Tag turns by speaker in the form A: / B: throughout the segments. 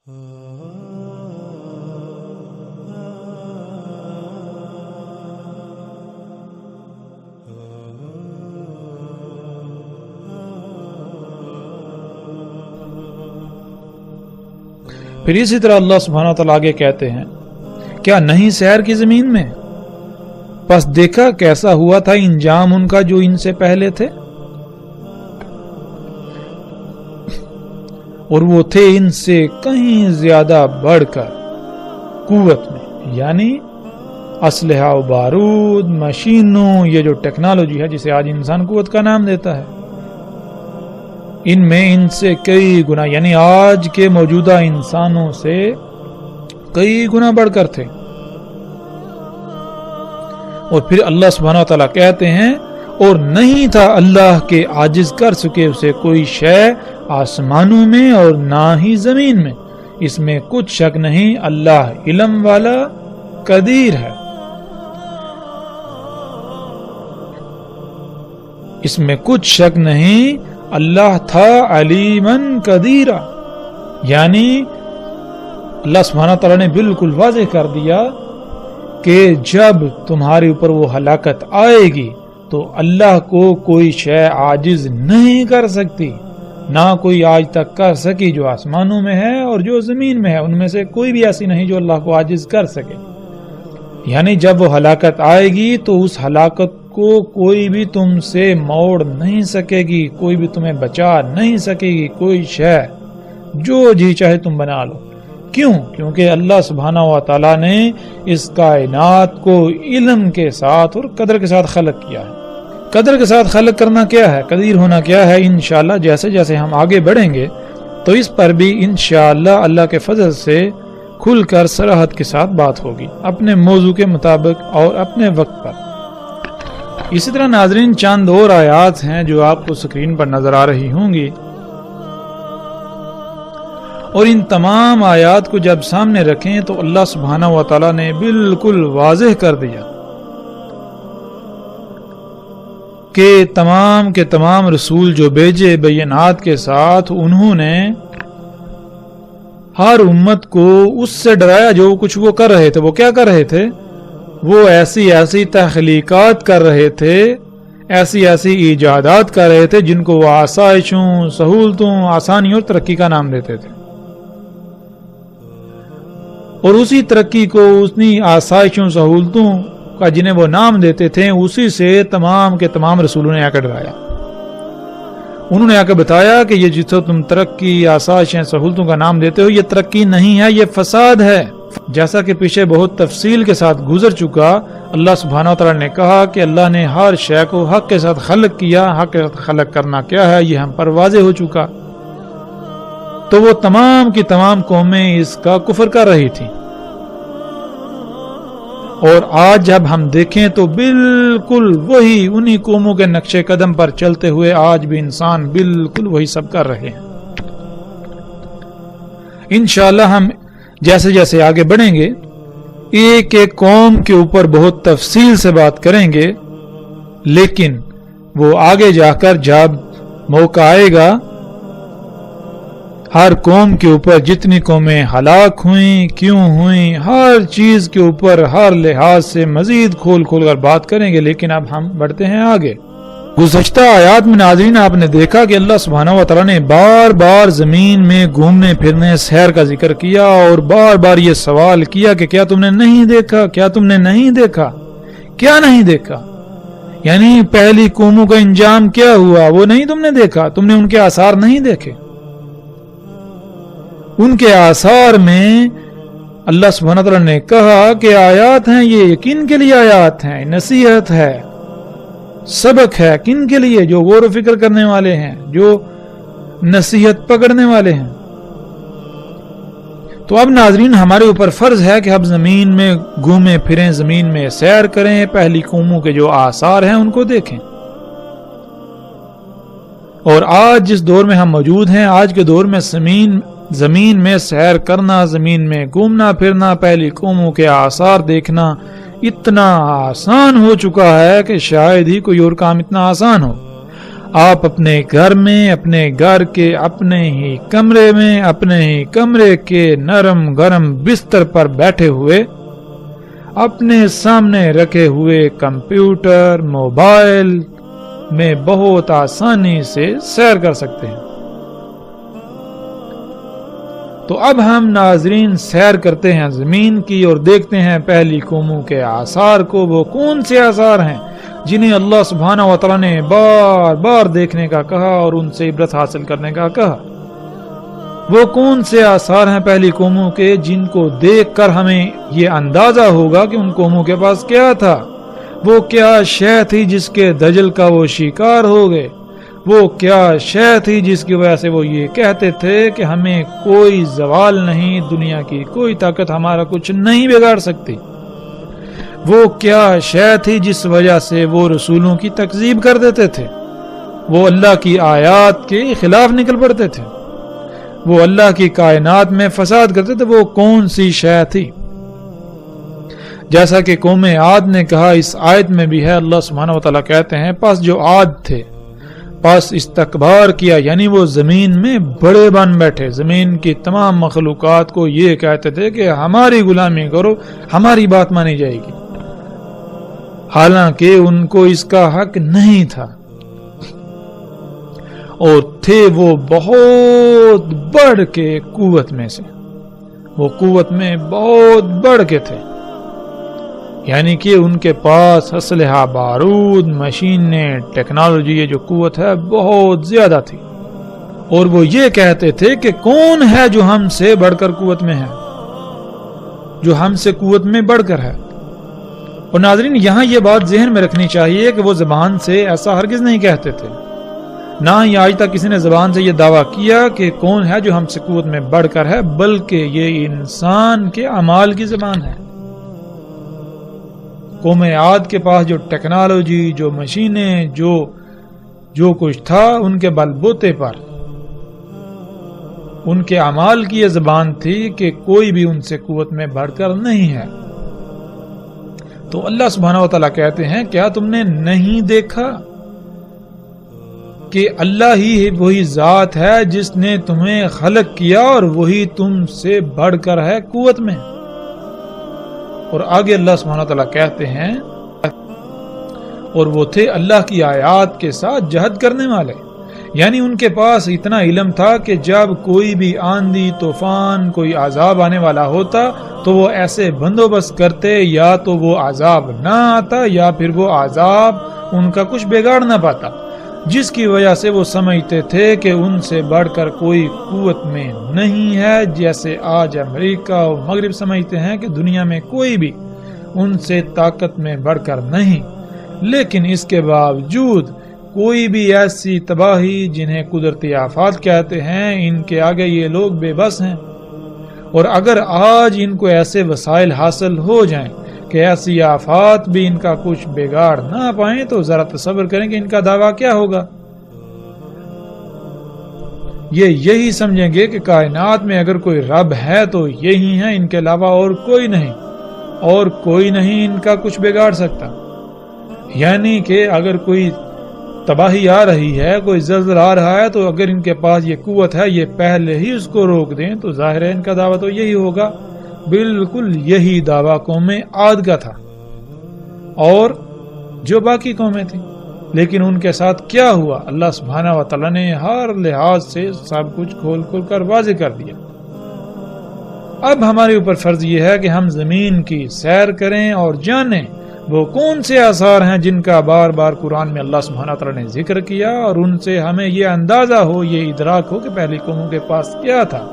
A: پھر اسی طرح اللہ سبحانہ وتعالیٰ آگے کہتے ہیں، کیا نہیں سیر کی زمین میں؟ پس دیکھا کیسا ہوا تھا انجام ان کا جو ان سے پہلے تھے، اور وہ تھے ان سے کہیں زیادہ بڑھ کر قوت میں، یعنی اسلحہ و بارود، مشینوں، یہ جو ٹیکنالوجی ہے جسے آج انسان قوت کا نام دیتا ہے، ان میں ان سے کئی گنا، یعنی آج کے موجودہ انسانوں سے کئی گنا بڑھ کر تھے۔ اور پھر اللہ سبحانہ وتعالیٰ کہتے ہیں، اور نہیں تھا اللہ کے عاجز کر سکے اسے کوئی شے آسمانوں میں اور نہ ہی زمین میں، اس میں کچھ شک نہیں اللہ علم والا قدیر ہے، اس میں کچھ شک نہیں اللہ تھا علیمن قدیرہ، یعنی اللہ سبحانہ تعالیٰ نے بالکل واضح کر دیا کہ جب تمہارے اوپر وہ ہلاکت آئے گی تو اللہ کو کوئی شے عاجز نہیں کر سکتی، نہ کوئی آج تک کر سکی جو آسمانوں میں ہے اور جو زمین میں ہے، ان میں سے کوئی بھی ایسی نہیں جو اللہ کو عاجز کر سکے۔ یعنی جب وہ ہلاکت آئے گی تو اس ہلاکت کو کوئی بھی تم سے موڑ نہیں سکے گی، کوئی بھی تمہیں بچا نہیں سکے گی، کوئی شے جو جی چاہے تم بنا لو۔ کیوں؟ کیونکہ اللہ سبحانہ و تعالیٰ نے اس کائنات کو علم کے ساتھ اور قدر کے ساتھ خلق کیا ہے۔ قدر کے ساتھ خلق کرنا کیا ہے، قدیر ہونا کیا ہے، انشاءاللہ جیسے جیسے ہم آگے بڑھیں گے تو اس پر بھی انشاءاللہ اللہ کے فضل سے کھل کر صراحت کے ساتھ بات ہوگی، اپنے موضوع کے مطابق اور اپنے وقت پر۔ اسی طرح ناظرین چند اور آیات ہیں جو آپ کو سکرین پر نظر آ رہی ہوں گی، اور ان تمام آیات کو جب سامنے رکھیں تو اللہ سبحانہ و تعالیٰ نے بالکل واضح کر دیا کہ تمام کے تمام رسول جو بھیجے بینات کے ساتھ، انہوں نے ہر امت کو اس سے ڈرایا جو کچھ وہ کر رہے تھے۔ وہ کیا کر رہے تھے؟ وہ ایسی ایسی تخلیقات کر رہے تھے، ایسی ایسی ایجادات کر رہے تھے جن کو وہ آسائشوں، سہولتوں، آسانیوں اور ترقی کا نام دیتے تھے، اور اسی ترقی کو، اسی آسائشوں، سہولتوں کا جنہیں وہ نام دیتے تھے، اسی سے تمام کے تمام رسولوں نے آ کر ڈرایا۔ انہوں نے آ کے بتایا کہ یہ جسے تم ترقی، آسائشیں، سہولتوں کا نام دیتے ہو، یہ ترقی نہیں ہے، یہ فساد ہے۔ جیسا کہ پیچھے بہت تفصیل کے ساتھ گزر چکا، اللہ سبحانہ وتعالی نے کہا کہ اللہ نے ہر شے کو حق کے ساتھ خلق کیا۔ حق کے ساتھ خلق کرنا کیا ہے یہ ہم پر واضح ہو چکا۔ تو وہ تمام کی تمام قومیں اس کا کفر کر رہی تھی، اور آج جب ہم دیکھیں تو بالکل وہی انہی قوموں کے نقش قدم پر چلتے ہوئے آج بھی انسان بالکل وہی سب کر رہے ہیں۔ انشاءاللہ ہم جیسے جیسے آگے بڑھیں گے ایک ایک قوم کے اوپر بہت تفصیل سے بات کریں گے، لیکن وہ آگے جا کر جب موقع آئے گا، ہر قوم کے اوپر جتنی قومیں ہلاک ہوئیں، کیوں ہوئیں، ہر چیز کے اوپر ہر لحاظ سے مزید کھول کھول کر بات کریں گے۔ لیکن اب ہم بڑھتے ہیں آگے۔ گزشتہ آیات میں ناظرین آپ نے دیکھا کہ اللہ سبحانہ و تعالیٰ نے بار بار زمین میں گھومنے پھرنے، سیر کا ذکر کیا، اور بار بار یہ سوال کیا کہ کیا تم نے نہیں دیکھا، کیا تم نے نہیں دیکھا، کیا نہیں دیکھا؟ یعنی پہلی قوموں کا انجام کیا ہوا وہ نہیں تم نے دیکھا، تم نے ان کے آثار نہیں دیکھے۔ ان کے آثار میں اللہ سبحانہ تعالیٰ نے کہا کہ آیات ہیں، یہ یقین کے لیے آیات ہیں، نصیحت ہے، سبق ہے، کن کے لیے؟ جو غور و فکر کرنے والے ہیں، جو نصیحت پکڑنے والے ہیں۔ تو اب ناظرین ہمارے اوپر فرض ہے کہ ہم زمین میں گھومیں پھریں، زمین میں سیر کریں، پہلی قوموں کے جو آثار ہیں ان کو دیکھیں۔ اور آج جس دور میں ہم موجود ہیں، آج کے دور میں زمین میں سیر کرنا، زمین میں گھومنا پھرنا، پہلی قوموں کے آثار دیکھنا اتنا آسان ہو چکا ہے کہ شاید ہی کوئی اور کام اتنا آسان ہو۔ آپ اپنے گھر میں، اپنے گھر کے اپنے ہی کمرے میں، اپنے ہی کمرے کے نرم گرم بستر پر بیٹھے ہوئے اپنے سامنے رکھے ہوئے کمپیوٹر، موبائل میں بہت آسانی سے سیر کر سکتے ہیں۔ تو اب ہم ناظرین سیر کرتے ہیں زمین کی اور دیکھتے ہیں پہلی قوموں کے آثار کو۔ وہ کون سے آثار ہیں جنہیں اللہ سبحانہ و تعالیٰ نے بار بار دیکھنے کا کہا اور ان سے عبرت حاصل کرنے کا کہا؟ وہ کون سے آثار ہیں پہلی قوموں کے جن کو دیکھ کر ہمیں یہ اندازہ ہوگا کہ ان قوموں کے پاس کیا تھا؟ وہ کیا شے تھی جس کے دجل کا وہ شکار ہو گئے؟ وہ کیا شے تھی جس کی وجہ سے وہ یہ کہتے تھے کہ ہمیں کوئی زوال نہیں، دنیا کی کوئی طاقت ہمارا کچھ نہیں بگاڑ سکتی؟ وہ کیا شے تھی جس وجہ سے وہ رسولوں کی تکذیب کر دیتے تھے؟ وہ اللہ کی آیات کے خلاف نکل پڑتے تھے، وہ اللہ کی کائنات میں فساد کرتے تھے۔ وہ کون سی شے تھی؟ جیسا کہ قوم عاد نے کہا، اس آیت میں بھی ہے، اللہ سبحانہ و تعالیٰ کہتے ہیں پس جو عاد تھے پس استکبار کیا، یعنی وہ زمین میں بڑے بن بیٹھے، زمین کی تمام مخلوقات کو یہ کہتے تھے کہ ہماری غلامی کرو، ہماری بات مانی جائے گی، حالانکہ ان کو اس کا حق نہیں تھا، اور تھے وہ بہت بڑھ کے قوت میں سے، وہ قوت میں بہت بڑھ کے تھے، یعنی کہ ان کے پاس اسلحہ، بارود، مشینیں، ٹیکنالوجی، یہ جو قوت ہے بہت زیادہ تھی، اور وہ یہ کہتے تھے کہ کون ہے جو ہم سے بڑھ کر قوت میں ہے، جو ہم سے قوت میں بڑھ کر ہے۔ اور ناظرین یہاں یہ بات ذہن میں رکھنی چاہیے کہ وہ زبان سے ایسا ہرگز نہیں کہتے تھے، نہ ہی آج تک کسی نے زبان سے یہ دعویٰ کیا کہ کون ہے جو ہم سے قوت میں بڑھ کر ہے، بلکہ یہ انسان کے اعمال کی زبان ہے۔ قوم عاد کے پاس جو ٹیکنالوجی، جو مشینیں، جو کچھ تھا، ان کے بل بوتے پر ان کے اعمال کی یہ زبان تھی کہ کوئی بھی ان سے قوت میں بڑھ کر نہیں ہے۔ تو اللہ سبحانہ و تعالیٰ کہتے ہیں کیا تم نے نہیں دیکھا کہ اللہ ہی وہی ذات ہے جس نے تمہیں خلق کیا اور وہی تم سے بڑھ کر ہے قوت میں؟ اور آگے اللہ سبحانہ وتعالیٰ کہتے ہیں اور وہ تھے اللہ کی آیات کے ساتھ جہد کرنے والے، یعنی ان کے پاس اتنا علم تھا کہ جب کوئی بھی آندھی، طوفان، کوئی عذاب آنے والا ہوتا تو وہ ایسے بندوبست کرتے یا تو وہ عذاب نہ آتا یا پھر وہ عذاب ان کا کچھ بگاڑ نہ پاتا، جس کی وجہ سے وہ سمجھتے تھے کہ ان سے بڑھ کر کوئی قوت میں نہیں ہے، جیسے آج امریکہ اور مغرب سمجھتے ہیں کہ دنیا میں کوئی بھی ان سے طاقت میں بڑھ کر نہیں۔ لیکن اس کے باوجود کوئی بھی ایسی تباہی جنہیں قدرتی آفات کہتے ہیں، ان کے آگے یہ لوگ بے بس ہیں، اور اگر آج ان کو ایسے وسائل حاصل ہو جائیں کہ ایسی آفات بھی ان کا کچھ بگاڑ نہ پائیں تو ذرا تصور کریں کہ ان کا دعویٰ کیا ہوگا۔ یہ یہی سمجھیں گے کہ کائنات میں اگر کوئی رب ہے تو یہی ہے، ان کے علاوہ اور کوئی نہیں، اور کوئی نہیں ان کا کچھ بگاڑ سکتا۔ یعنی کہ اگر کوئی تباہی آ رہی ہے، کوئی زلزلہ آ رہا ہے، تو اگر ان کے پاس یہ قوت ہے یہ پہلے ہی اس کو روک دیں تو ظاہر ہے ان کا دعویٰ تو یہی ہوگا۔ بالکل یہی دعویٰ قوم عاد کا تھا اور جو باقی قومیں تھیں، لیکن ان کے ساتھ کیا ہوا؟ اللہ سبحانہ و تعالیٰ نے ہر لحاظ سے سب کچھ کھول کر واضح کر دیا۔ اب ہمارے اوپر فرض یہ ہے کہ ہم زمین کی سیر کریں اور جانیں وہ کون سے آثار ہیں جن کا بار بار قرآن میں اللہ سبحانہ و تعالیٰ نے ذکر کیا، اور ان سے ہمیں یہ اندازہ ہو، یہ ادراک ہو کہ پہلی قوموں کے پاس کیا تھا،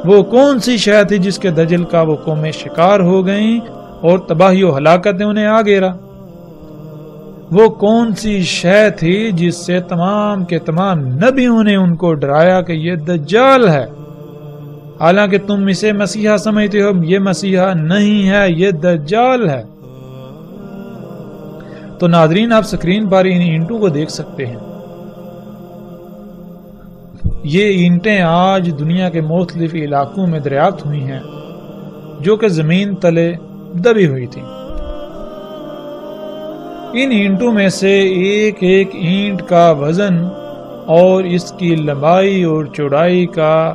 A: وہ کون سی شے تھی جس کے دجل کا وہ قومیں شکار ہو گئیں اور تباہی و ہلاکت نے انہیں آ گھیرا، وہ کون سی شے تھی جس سے تمام کے تمام نبیوں نے ان کو ڈرایا کہ یہ دجال ہے، حالانکہ تم اسے مسیحا سمجھتے ہو، یہ مسیحا نہیں ہے، یہ دجال ہے۔ تو ناظرین آپ سکرین پر ان اینٹوں کو دیکھ سکتے ہیں، یہ اینٹیں آج دنیا کے مختلف علاقوں میں دریافت ہوئی ہیں جو کہ زمین تلے دبی ہوئی تھی، ان اینٹوں میں سے ایک ایک اینٹ کا وزن اور اس کی لمبائی اور چوڑائی کا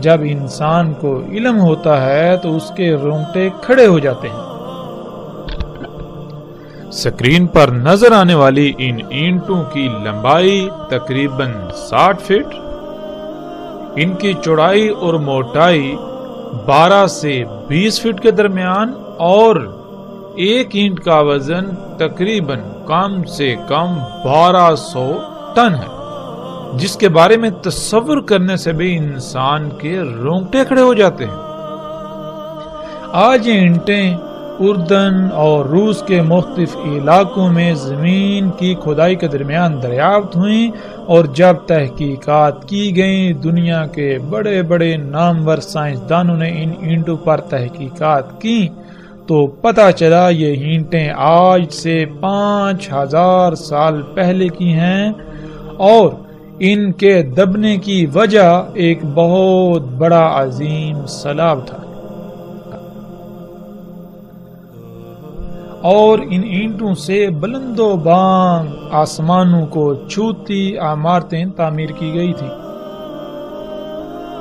A: جب انسان کو علم ہوتا ہے تو اس کے رونگٹے کھڑے ہو جاتے ہیں۔ اسکرین پر نظر آنے والی ان اینٹوں کی لمبائی تقریباً 60 فٹ، ان کی چوڑائی اور موٹائی 12 سے 20 فٹ کے درمیان، اور ایک اینٹ کا وزن تقریباً کم سے کم 1200 ٹن ہے، جس کے بارے میں تصور کرنے سے بھی انسان کے رونگٹے کھڑے ہو جاتے ہیں۔ آج یہ اینٹیں اردن اور روس کے مختلف علاقوں میں زمین کی کھدائی کے درمیان دریافت ہوئیں، اور جب تحقیقات کی گئیں دنیا کے بڑے بڑے نامور سائنسدانوں نے ان اینٹوں پر تحقیقات کی تو پتہ چلا یہ اینٹیں آج سے 5000 سال پہلے کی ہیں، اور ان کے دبنے کی وجہ ایک بہت بڑا عظیم سیلاب تھا، اور ان اینٹوں سے بلند و بانگ آسمانوں کو چھوتی عمارتیں تعمیر کی گئی تھی۔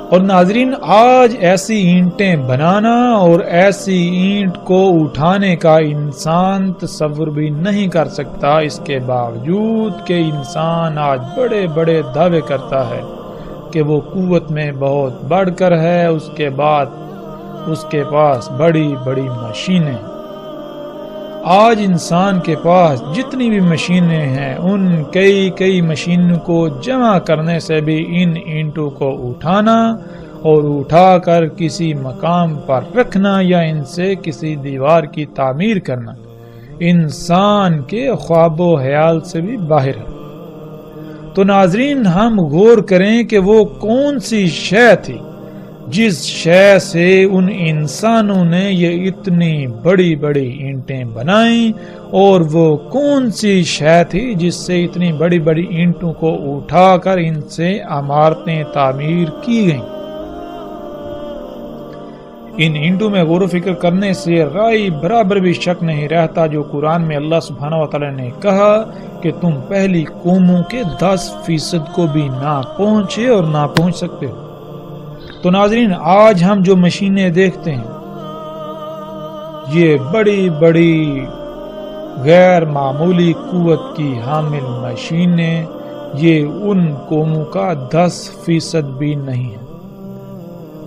A: اور ناظرین، آج ایسی اینٹیں بنانا اور ایسی اینٹ کو اٹھانے کا انسان تصور بھی نہیں کر سکتا، اس کے باوجود کہ انسان آج بڑے بڑے دعوے کرتا ہے کہ وہ قوت میں بہت بڑھ کر ہے، اس کے بعد اس کے پاس بڑی بڑی مشینیں۔ آج انسان کے پاس جتنی بھی مشینیں ہیں ان کئی مشینوں کو جمع کرنے سے بھی ان اینٹوں کو اٹھانا اور اٹھا کر کسی مقام پر رکھنا یا ان سے کسی دیوار کی تعمیر کرنا انسان کے خواب و خیال سے بھی باہر ہے۔ تو ناظرین، ہم غور کریں کہ وہ کون سی شے تھی جس شے سے ان انسانوں نے یہ اتنی بڑی بڑی اینٹیں بنائیں، اور وہ کون سی شے تھی جس سے اتنی بڑی بڑی اینٹوں کو اٹھا کر ان سے عمارتیں تعمیر کی گئیں۔ ان اینٹوں میں غور و فکر کرنے سے رائے برابر بھی شک نہیں رہتا جو قرآن میں اللہ سبحانہ وتعالی نے کہا کہ تم پہلی قوموں کے 10% کو بھی نہ پہنچے اور نہ پہنچ سکتے ہو۔ تو ناظرین، آج ہم جو مشینیں دیکھتے ہیں یہ بڑی بڑی غیر معمولی قوت کی حامل مشینیں، یہ ان قوموں کا 10% بھی نہیں ہے۔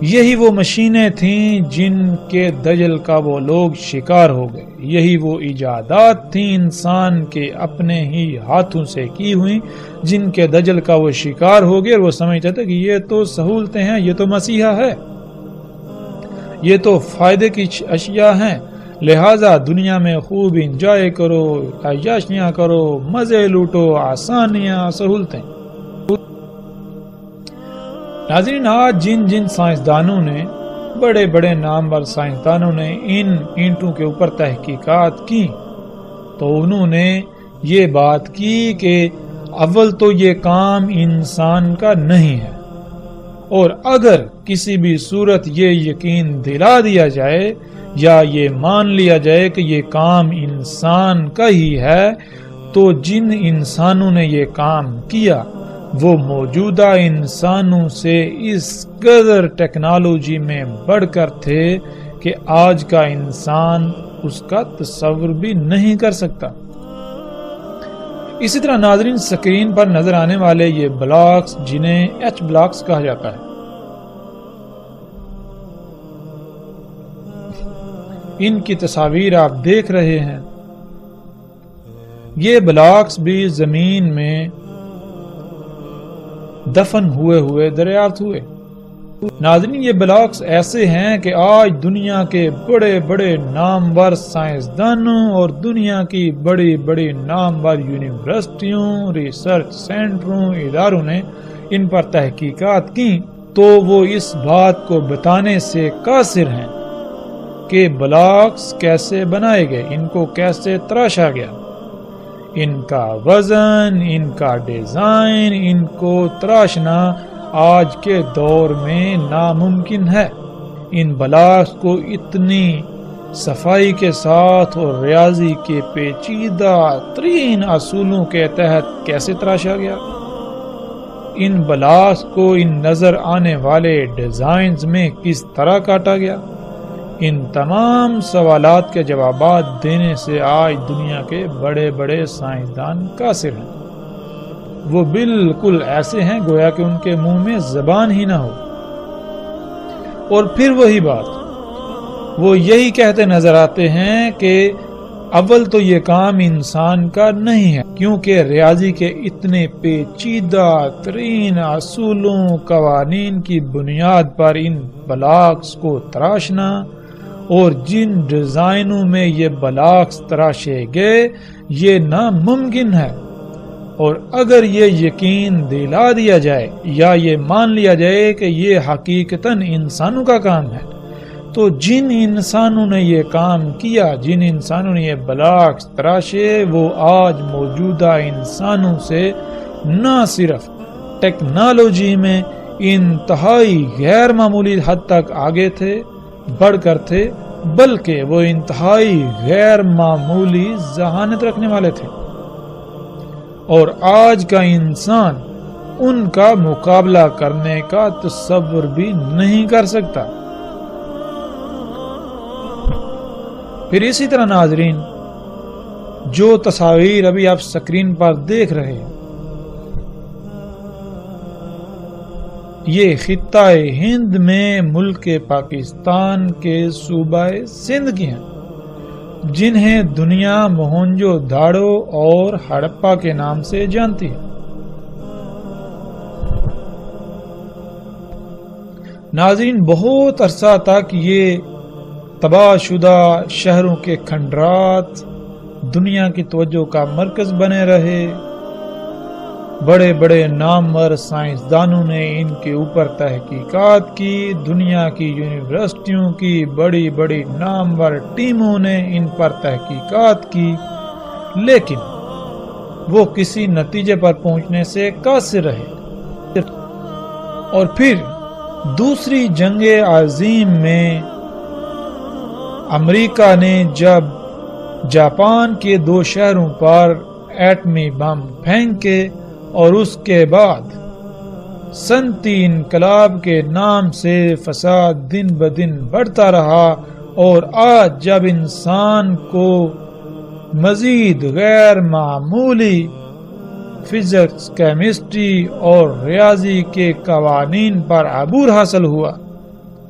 A: یہی وہ مشینیں تھیں جن کے دجل کا وہ لوگ شکار ہو گئے، یہی وہ ایجادات تھیں انسان کے اپنے ہی ہاتھوں سے کی ہوئی جن کے دجل کا وہ شکار ہو گئے، اور وہ سمجھتا تھا کہ یہ تو سہولتیں ہیں، یہ تو مسیحا ہے، یہ تو فائدے کی اشیاء ہیں، لہذا دنیا میں خوب انجوائے کرو، عیاشیاں کرو، مزے لوٹو، آسانیاں، سہولتیں۔ ناظرین، آج جن سائنسدانوں نے، بڑے بڑے نامور سائنسدانوں نے ان اینٹوں کے اوپر تحقیقات کی تو انہوں نے یہ بات کی کہ اول تو یہ کام انسان کا نہیں ہے، اور اگر کسی بھی صورت یہ یقین دلا دیا جائے یا یہ مان لیا جائے کہ یہ کام انسان کا ہی ہے تو جن انسانوں نے یہ کام کیا وہ موجودہ انسانوں سے اس قدر ٹیکنالوجی میں بڑھ کر تھے کہ آج کا انسان اس کا تصور بھی نہیں کر سکتا۔ اسی طرح ناظرین، سکرین پر نظر آنے والے یہ بلاکس جنہیں ایچ بلاکس کہا جاتا ہے، ان کی تصاویر آپ دیکھ رہے ہیں، یہ بلاکس بھی زمین میں دفن ہوئے دریافت ہوئے۔ ناظرین، یہ بلاکس ایسے ہیں کہ آج دنیا کے بڑے بڑے نامور سائنسدانوں اور دنیا کی بڑی بڑی نامور یونیورسٹیوں، ریسرچ سینٹروں، اداروں نے ان پر تحقیقات کی تو وہ اس بات کو بتانے سے قاصر ہیں کہ بلاکس کیسے بنائے گئے، ان کو کیسے تراشا گیا، ان کا وزن، ان کا ڈیزائن، ان کو تراشنا آج کے دور میں ناممکن ہے۔ ان بلاکس کو اتنی صفائی کے ساتھ اور ریاضی کے پیچیدہ ترین اصولوں کے تحت کیسے تراشا گیا؟ ان بلاکس کو ان نظر آنے والے ڈیزائنز میں کس طرح کاٹا گیا؟ ان تمام سوالات کے جوابات دینے سے آج دنیا کے بڑے بڑے سائنسدان قاصر ہیں۔ وہ بالکل ایسے ہیں گویا کہ ان کے منہ میں زبان ہی نہ ہو۔ اور پھر وہی بات، وہ یہی کہتے نظر آتے ہیں کہ اول تو یہ کام انسان کا نہیں ہے، کیونکہ ریاضی کے اتنے پیچیدہ ترین اصولوں قوانین کی بنیاد پر ان بلاکس کو تراشنا اور جن ڈیزائنوں میں یہ بلاکس تراشے گئے یہ ناممکن ہے۔ اور اگر یہ یقین دلا دیا جائے یا یہ مان لیا جائے کہ یہ حقیقتاً انسانوں کا کام ہے، تو جن انسانوں نے یہ کام کیا، جن انسانوں نے یہ بلاکس تراشے، وہ آج موجودہ انسانوں سے نہ صرف ٹیکنالوجی میں انتہائی غیر معمولی حد تک آگے تھے، بڑھ کر تھے، بلکہ وہ انتہائی غیر معمولی ذہانت رکھنے والے تھے۔ اور آج کا انسان ان کا مقابلہ کرنے کا تصور بھی نہیں کر سکتا۔ پھر اسی طرح ناظرین، جو تصاویر ابھی آپ سکرین پر دیکھ رہے ہیں، یہ خطہ ہند میں ملک پاکستان کے صوبہ سندھ کی ہیں، جنہیں دنیا موہنجو داڑو اور ہڑپا کے نام سے جانتی ہے۔ ناظرین، بہت عرصہ تک یہ تباہ شدہ شہروں کے کھنڈرات دنیا کی توجہ کا مرکز بنے رہے۔ بڑے بڑے نامور سائنسدانوں نے ان کے اوپر تحقیقات کی، دنیا کی یونیورسٹیوں کی بڑی بڑی نامور ٹیموں نے ان پر تحقیقات کی، لیکن وہ کسی نتیجے پر پہنچنے سے قاصر رہے۔ اور پھر دوسری جنگ عظیم میں امریکہ نے جب جاپان کے 2 شہروں پر ایٹمی بم پھینکے اور اس کے بعد صنعتی انقلاب کے نام سے فساد دن بدن بڑھتا رہا، اور آج جب انسان کو مزید غیر معمولی فزکس، کیمسٹری اور ریاضی کے قوانین پر عبور حاصل ہوا،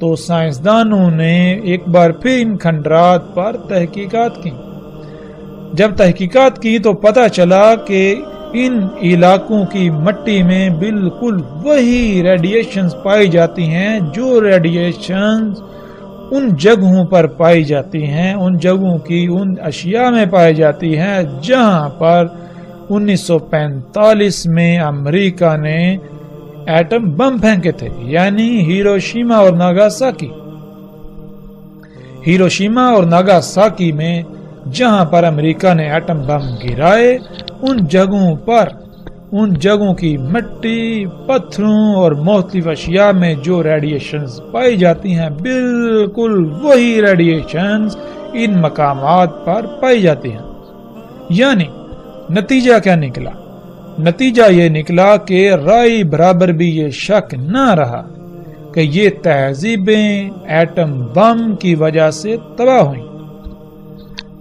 A: تو سائنسدانوں نے ایک بار پھر ان کھنڈرات پر تحقیقات کی۔ جب تحقیقات کی تو پتہ چلا کہ ان علاقوں کی مٹی میں بالکل وہی ریڈیشنز پائی جاتی ہیں جو ریڈیشنز ان جگہوں پر پائی جاتی ہیں، ان جگہوں کی ان اشیاء میں پائی جاتی ہیں جہاں پر 1945 میں امریکہ نے ایٹم بم پھینکے تھے، یعنی ہیروشیما اور ناگاساکی۔ ہیروشیما اور ناگاساکی میں جہاں پر امریکہ نے ایٹم بم گرائے، ان جگہوں کی مٹی، پتھروں اور مختلف اشیاء میں جو ریڈیشنز پائی جاتی ہیں، بالکل وہی ریڈیشنز ان مقامات پر پائی جاتی ہیں۔ یعنی نتیجہ کیا نکلا؟ نتیجہ یہ نکلا کہ رائے برابر بھی یہ شک نہ رہا کہ یہ تہذیبیں ایٹم بم کی وجہ سے تباہ ہوئیں۔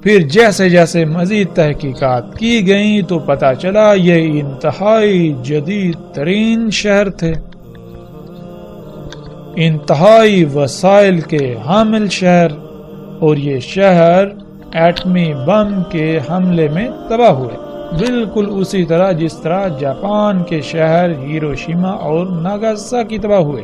A: پھر جیسے جیسے مزید تحقیقات کی گئیں تو پتہ چلا یہ انتہائی جدید ترین شہر تھے، انتہائی وسائل کے حامل شہر، اور یہ شہر ایٹمی بم کے حملے میں تباہ ہوئے، بالکل اسی طرح جس طرح جاپان کے شہر ہیروشیما اور ناگاساکی تباہ ہوئے۔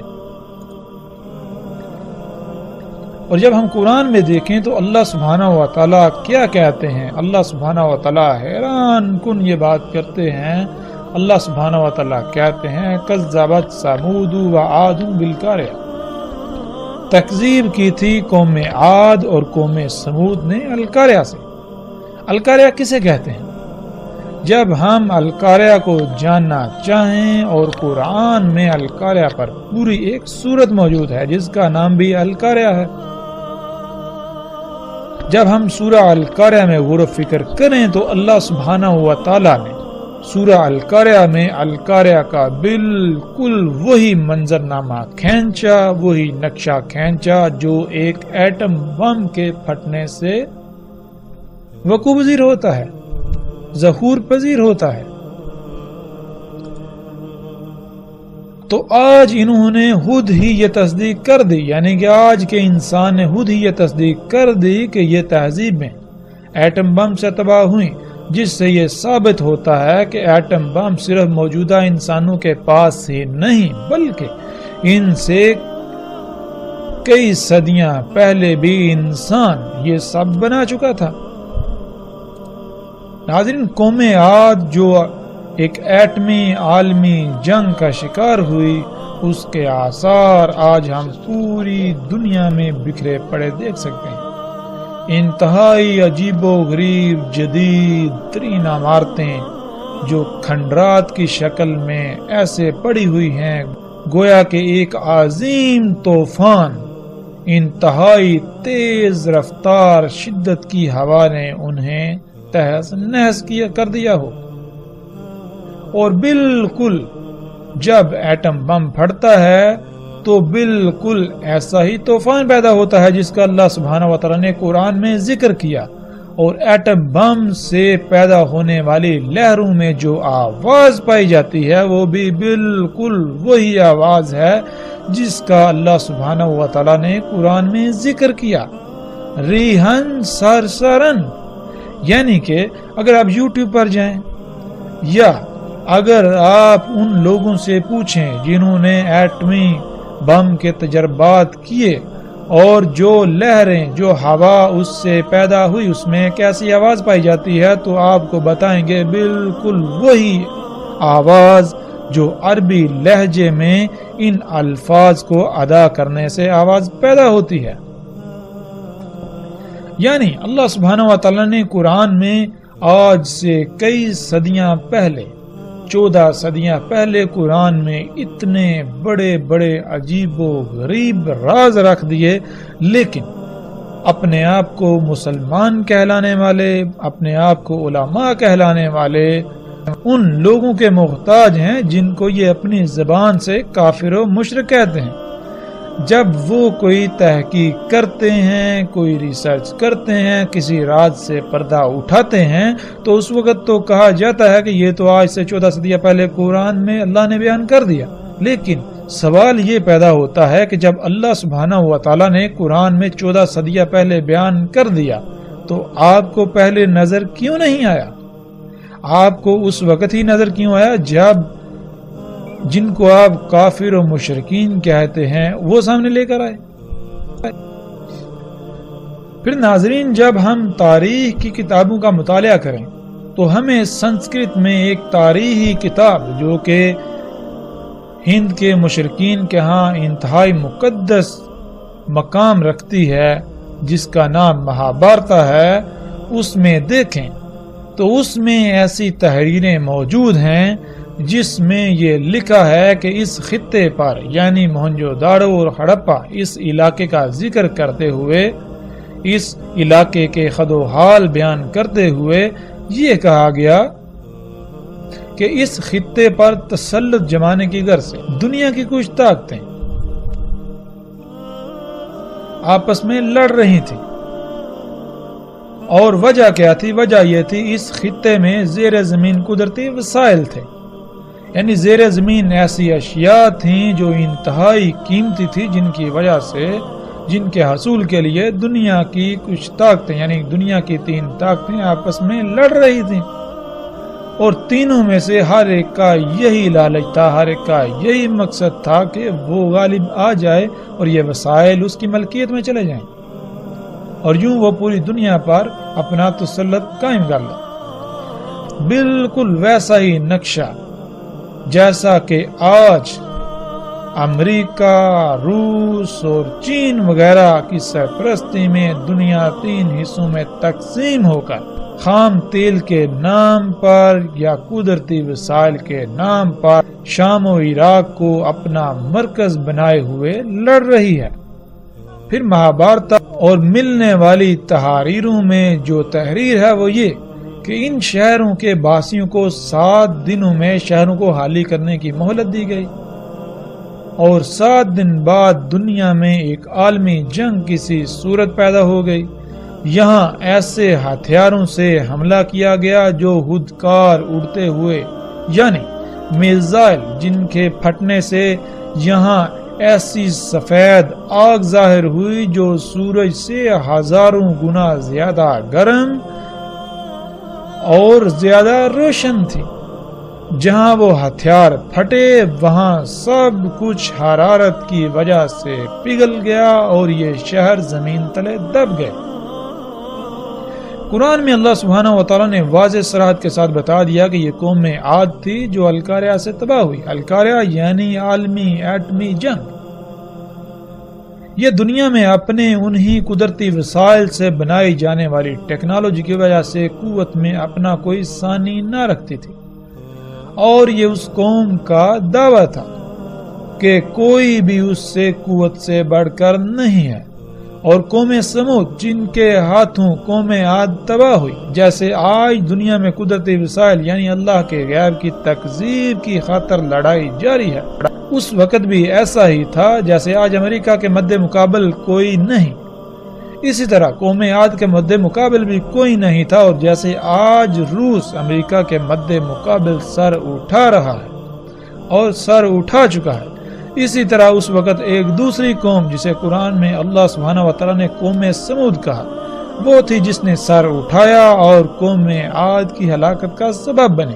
A: اور جب ہم قرآن میں دیکھیں تو اللہ سبحانہ و تعالیٰ کیا کہتے ہیں؟ اللہ سبحانہ و تعالیٰ حیران کن یہ بات کرتے ہیں۔ اللہ سبحانہ و تعالیٰ کہتے ہیں کذبت ثمود و عاد بالقاریہ، تکذیب کی تھی قوم عاد اور قوم ثمود نے القاریہ سے۔ القاریہ کسے کہتے ہیں؟ جب ہم القاریہ کو جاننا چاہیں، اور قرآن میں القاریہ پر پوری ایک سورت موجود ہے جس کا نام بھی القاریہ ہے۔ جب ہم سورہ القاریہ میں غور و فکر کریں تو اللہ سبحانہ و تعالیٰ نے سورہ القاریہ میں القاریہ کا بالکل وہی منظرنامہ کھینچا، وہی نقشہ کھینچا جو ایک ایٹم بم کے پھٹنے سے وقوع پذیر ہوتا ہے، ظہور پذیر ہوتا ہے۔ تو آج انہوں نے خود ہی یہ تصدیق کر دی، یعنی کہ آج کے انسان نے خود ہی یہ تصدیق کر دی کہ یہ تہذیبیں ایٹم بم سے تباہ ہوئیں، جس سے یہ ثابت ہوتا ہے کہ ایٹم بم صرف موجودہ انسانوں کے پاس ہی نہیں بلکہ ان سے کئی صدیاں پہلے بھی انسان یہ سب بنا چکا تھا۔ ناظرین، قوم عاد جو ایک ایٹمی عالمی جنگ کا شکار ہوئی، اس کے آثار آج ہم پوری دنیا میں بکھرے پڑے دیکھ سکتے ہیں۔ انتہائی عجیب و غریب جدید ترین عمارتیں جو کھنڈرات کی شکل میں ایسے پڑی ہوئی ہیں گویا کہ ایک عظیم طوفان، انتہائی تیز رفتار شدت کی ہوا نے انہیں تہس نہس کر دیا ہو۔ اور بالکل جب ایٹم بم پھٹتا ہے تو بالکل ایسا ہی طوفان پیدا ہوتا ہے جس کا اللہ سبحانہ و تعالیٰ نے قرآن میں ذکر کیا، اور ایٹم بم سے پیدا ہونے والی لہروں میں جو آواز پائی جاتی ہے وہ بھی بالکل وہی آواز ہے جس کا اللہ سبحانہ و تعالیٰ نے قرآن میں ذکر کیا، ریحن سرسرن۔ یعنی کہ اگر آپ یوٹیوب پر جائیں یا اگر آپ ان لوگوں سے پوچھیں جنہوں نے ایٹمی بم کے تجربات کیے اور جو لہریں جو ہوا اس سے پیدا ہوئی اس میں کیسی آواز پائی جاتی ہے، تو آپ کو بتائیں گے بالکل وہی آواز جو عربی لہجے میں ان الفاظ کو ادا کرنے سے آواز پیدا ہوتی ہے۔ یعنی اللہ سبحانہ و تعالیٰ نے قرآن میں آج سے کئی صدیاں پہلے 14 صدیاں پہلے قرآن میں اتنے بڑے بڑے عجیب و غریب راز رکھ دیے، لیکن اپنے آپ کو مسلمان کہلانے والے، اپنے آپ کو علماء کہلانے والے ان لوگوں کے محتاج ہیں جن کو یہ اپنی زبان سے کافر و مشرک کہتے ہیں۔ جب وہ کوئی تحقیق کرتے ہیں، کوئی ریسرچ کرتے ہیں، کسی راز سے پردہ اٹھاتے ہیں تو اس وقت تو کہا جاتا ہے کہ یہ تو آج سے 14 صدیاں پہلے قرآن میں اللہ نے بیان کر دیا، لیکن سوال یہ پیدا ہوتا ہے کہ جب اللہ سبحانہ و تعالیٰ نے قرآن میں 14 صدیاں پہلے بیان کر دیا تو آپ کو پہلے نظر کیوں نہیں آیا؟ آپ کو اس وقت ہی نظر کیوں آیا جب جن کو آپ کافر و مشرکین کہتے ہیں وہ سامنے لے کر آئے؟ پھر ناظرین، جب ہم تاریخ کی کتابوں کا مطالعہ کریں تو ہمیں سنسکرت میں ایک تاریخی کتاب جو کہ ہند کے مشرکین کے ہاں انتہائی مقدس مقام رکھتی ہے، جس کا نام مہابھارتا ہے، اس میں دیکھیں تو اس میں ایسی تحریریں موجود ہیں جس میں یہ لکھا ہے کہ اس خطے پر یعنی موہنجو داڑو اور ہڑپا اس علاقے کا ذکر کرتے ہوئے، اس علاقے کے خد و حال بیان کرتے ہوئے یہ کہا گیا کہ اس خطے پر تسلط جمانے کی غرض سے دنیا کی کچھ طاقتیں آپس میں لڑ رہی تھی، اور وجہ کیا تھی؟ وجہ یہ تھی اس خطے میں زیر زمین قدرتی وسائل تھے، یعنی زیر زمین ایسی اشیاء تھیں جو انتہائی قیمتی تھی، جن کی وجہ سے، جن کے حصول کے لیے دنیا کی کچھ طاقتیں یعنی دنیا کی 3 طاقتیں آپس میں لڑ رہی تھیں، اور تینوں میں سے ہر ایک کا یہی لالچ تھا، ہر ایک کا یہی مقصد تھا کہ وہ غالب آ جائے اور یہ وسائل اس کی ملکیت میں چلے جائیں، اور یوں وہ پوری دنیا پر اپنا تسلط قائم کر لے۔ بالکل ویسا ہی نقشہ جیسا کہ آج امریکہ، روس اور چین وغیرہ کی سرپرستی میں دنیا 3 حصوں میں تقسیم ہو کر خام تیل کے نام پر یا قدرتی وسائل کے نام پر شام و عراق کو اپنا مرکز بنائے ہوئے لڑ رہی ہے۔ پھر مہابھارت اور ملنے والی تحریروں میں جو تحریر ہے وہ یہ کہ ان شہروں کے باسیوں کو 7 دنوں میں شہروں کو خالی کرنے کی مہلت دی گئی، اور 7 دن بعد دنیا میں ایک عالمی جنگ کسی صورت پیدا ہو گئی۔ یہاں ایسے ہتھیاروں سے حملہ کیا گیا جو خودکار اڑتے ہوئے، یعنی میزائل، جن کے پھٹنے سے یہاں ایسی سفید آگ ظاہر ہوئی جو سورج سے 1000 گنا زیادہ گرم اور زیادہ روشن تھی۔ جہاں وہ ہتھیار پھٹے وہاں سب کچھ حرارت کی وجہ سے پگھل گیا اور یہ شہر زمین تلے دب گئے۔ قرآن میں اللہ سبحانہ وتعالی نے واضح صراحت کے ساتھ بتا دیا کہ یہ قوم عاد تھی جو القاریہ سے تباہ ہوئی۔ القاریہ یعنی عالمی ایٹمی جنگ۔ یہ دنیا میں اپنے انہی قدرتی وسائل سے بنائی جانے والی ٹیکنالوجی کی وجہ سے قوت میں اپنا کوئی ثانی نہ رکھتی تھی، اور یہ اس قوم کا دعویٰ تھا کہ کوئی بھی اس سے قوت سے بڑھ کر نہیں ہے۔ اور قوم سمود جن کے ہاتھوں قوم عاد تباہ ہوئی، جیسے آج دنیا میں قدرتی وسائل یعنی اللہ کے غیب کی تکذیب کی خاطر لڑائی جاری ہے، اس وقت بھی ایسا ہی تھا جیسے آج امریکہ کے مد مقابل کوئی نہیں، اسی طرح قوم عاد کے مد مقابل بھی کوئی نہیں تھا، اور جیسے آج روس امریکہ کے مد مقابل سر اٹھا رہا ہے اور سر اٹھا چکا ہے، اسی طرح اس وقت ایک دوسری قوم جسے قرآن میں اللہ سبحانہ وتعالی نے قوم سمود کہا، وہ تھی جس نے سر اٹھایا اور قوم عاد کی ہلاکت کا سبب بنی۔